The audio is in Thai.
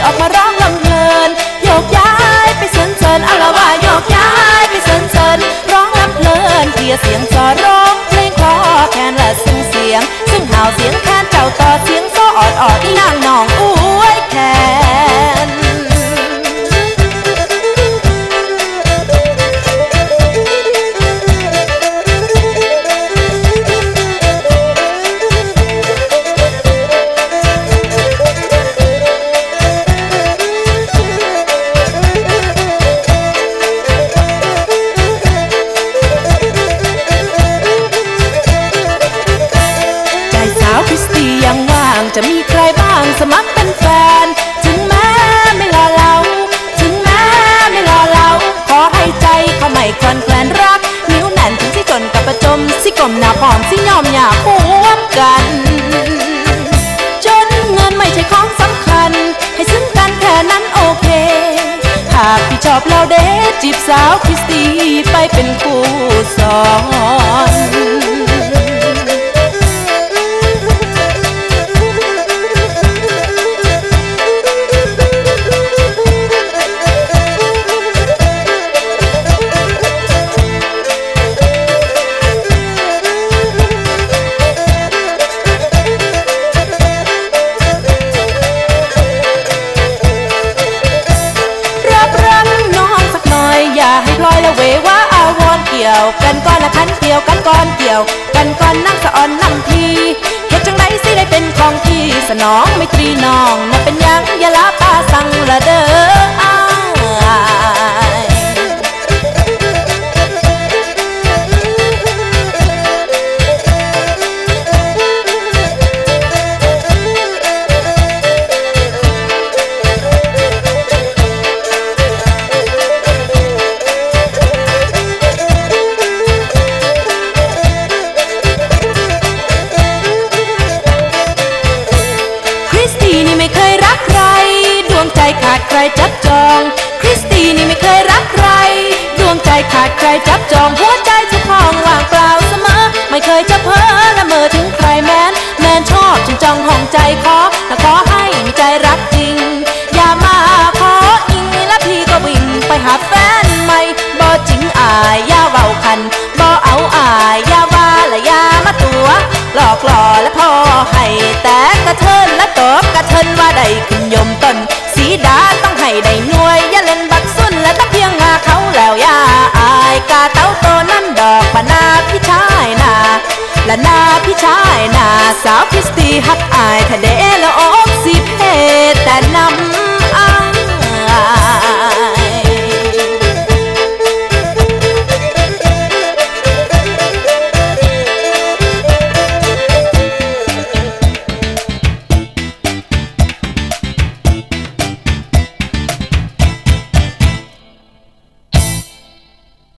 ออกมาร้องลำเพลินโยกย้ายไปเซินเซินเอาละว่าโยกย้ายไปเซินเซินร้องลำเพลินเพียเสียงซอร้องเพลงคลอแคนและซึ่งเสียงซึ่งหาวเสียงแคนเจ้าต่อเสียงซอออดอีนางน้องอุ้ยแคนจะมีใครบ้างสมัครเป็นแฟนถึงแม้ไม่รอเราถึงแม้ไม่รอเราขอให้ใจเขาไม่คลอนแคลนรักนิ้วแน่นถึงที่จนกับประจมสิกลมหน้าพร้อมสิยอมหยาบหัวกันจนเงินไม่ใช่ของสำคัญให้ซึ้งกันแค่นั้นโอเคหากพี่ชอบเราเดทจีบสาวคริสตี้ไปเป็นคู่สอนเวว่าอาวรเกี่ยวกันก้อนละคันเกี่ยวกันก้อนเกี่ยวกันก้อนนั่งสะอ่อนนั่งทีเฮ็ดจังไดสิได้เป็นของที่สนองไม่ตรีน้องน่ะเป็นยังอย่าละป้าสั่งละเด้อขาดใครจับจองคริสตีนี่ไม่เคยรักใครดวงใจขาดใครจับจองหัวใจทุกห้องว่างเปล่าเสมอไม่เคยจะเพ้อละเมอถึงใครแม้นชอบจนจ้องห้องใจขอและขอให้มีใจรักจริงอย่ามาขออิงและพี่ก็วิ่งไปหาแฟนใหม่บ่จริงอายอย่าเว้าคันบ่เอาอายอย่าว่าและอย่ามาตัวหลอกหล่อและพอให้แต่กระเทินและตบกระเทินว่าได้ขึ้นยมต้นสีดาต้องให้ได้หน่วยอย่าเล่นบักซุนและตะเพียงงาเขาแล้วอย่าอายกาเต้าโตนั่นดอกปะนาพี่ชายนาและนาพี่ชายนาสาวคริสตี้ฮักอายทะเดละอกสิเพแต่นำ